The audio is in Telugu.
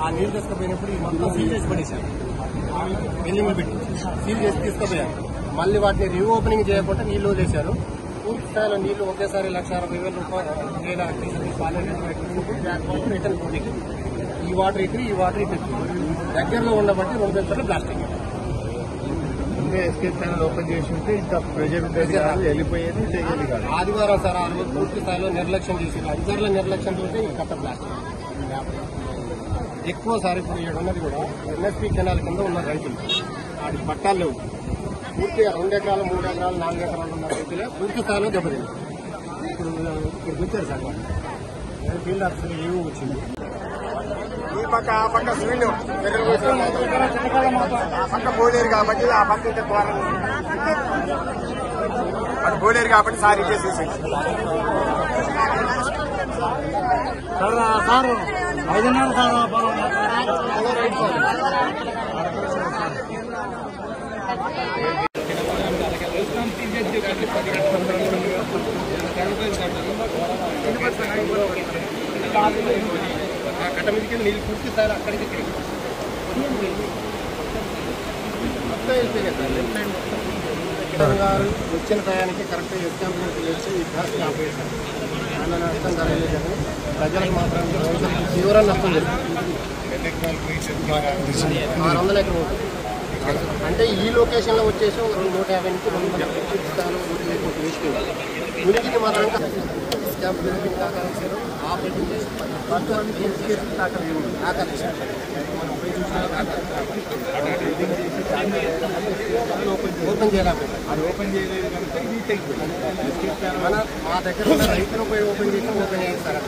ఆ నీళ్ళు తీసుకుపోయినప్పుడు ఈ మొత్తం సీల్ చేసి పడేశారు. బిల్డింగ్లు పెట్టి సీల్ చేసి తీసుకుపోయారు. మళ్ళీ వాటిని రీఓపెనింగ్ చేయకుండా నీళ్లు వదిలేశారు. పూర్తి స్థాయిలో నీళ్లు ఒకేసారి 1,60,000 రూపాయలు రిటర్న్ పోటీకి ఈ వాటర్ ఇటు ఈ వాటర్ ఇటు దగ్గరలో ఉండబట్టి 2 గంటల ప్లాస్టిక్ ఎస్కేప్ ఛానల్ ఓపెన్ చేసి ఉంటే ఇంకా ప్రెజర్ వెళ్ళిపోయేది తెలియదు కాదు. ఆదివారం సార్ ఆ రోజు పూర్తి స్థాయిలో నిర్లక్ష్యం చేసి అధికారుల నిర్లక్ష్యం చూస్తే ఈ కట్ట ప్లాస్టిక్ ఎక్కువ సార్. ఇప్పుడు ఇక్కడ ఉన్నది కూడా ఎన్ఎస్పీ కెనాల్ కింద ఉన్న రైతులు వాటికి పట్టాలు లేవు. పూర్తిగా 2 ఎకరాలు 3 ఎకరాలు 4 ఎకరాలు ఉన్న రైతులే పూర్తి స్థాయిలో దెబ్బతింది. ఇప్పుడు వచ్చారు సార్ ఫీల్డ్ ఆఫీసర్ ఏవో వచ్చింది. ఈ పక్క ఆ పక్క స్వీల్ ఆ పక్క పోలేరు కాబట్టి ఆ పక్క అది పోలేరు కాబట్టి సార్ ఇచ్చేసేసి సార్ 5:30 సార్ కట్ట మీదకి నీళ్ళు పూర్తి స్థాయిలో అక్కడికి మొత్తం వెళ్ళిపోయాయి సార్. లెఫ్ట్ సైడ్ మొత్తం గారు వచ్చిన టయానికి కరెక్ట్ ఎస్టాబ్లిష్ చేసి ఈ గ్యాస్ ఆపేశారు. చాలా నష్టం జరగలేదు కానీ ప్రజలకు మాత్రం తీవ్ర నష్టం జరిగింది. 600 ఎకరం అంటే ఈ లొకేషన్ లో వచ్చేసి 150 నుంచి 200 స్థాయిలో వేసుకుంటారు. ఉనికిని మాత్రం ఆపరేషన్ చేసి ఓపెన్ చేయలేకపోయింది. అది ఓపెన్ చేయలేదు కనుక ఇది మన మా దగ్గర ఉన్న రైతులు పోయి ఓపెన్ చేసి ఓపెన్ చేస్తారు.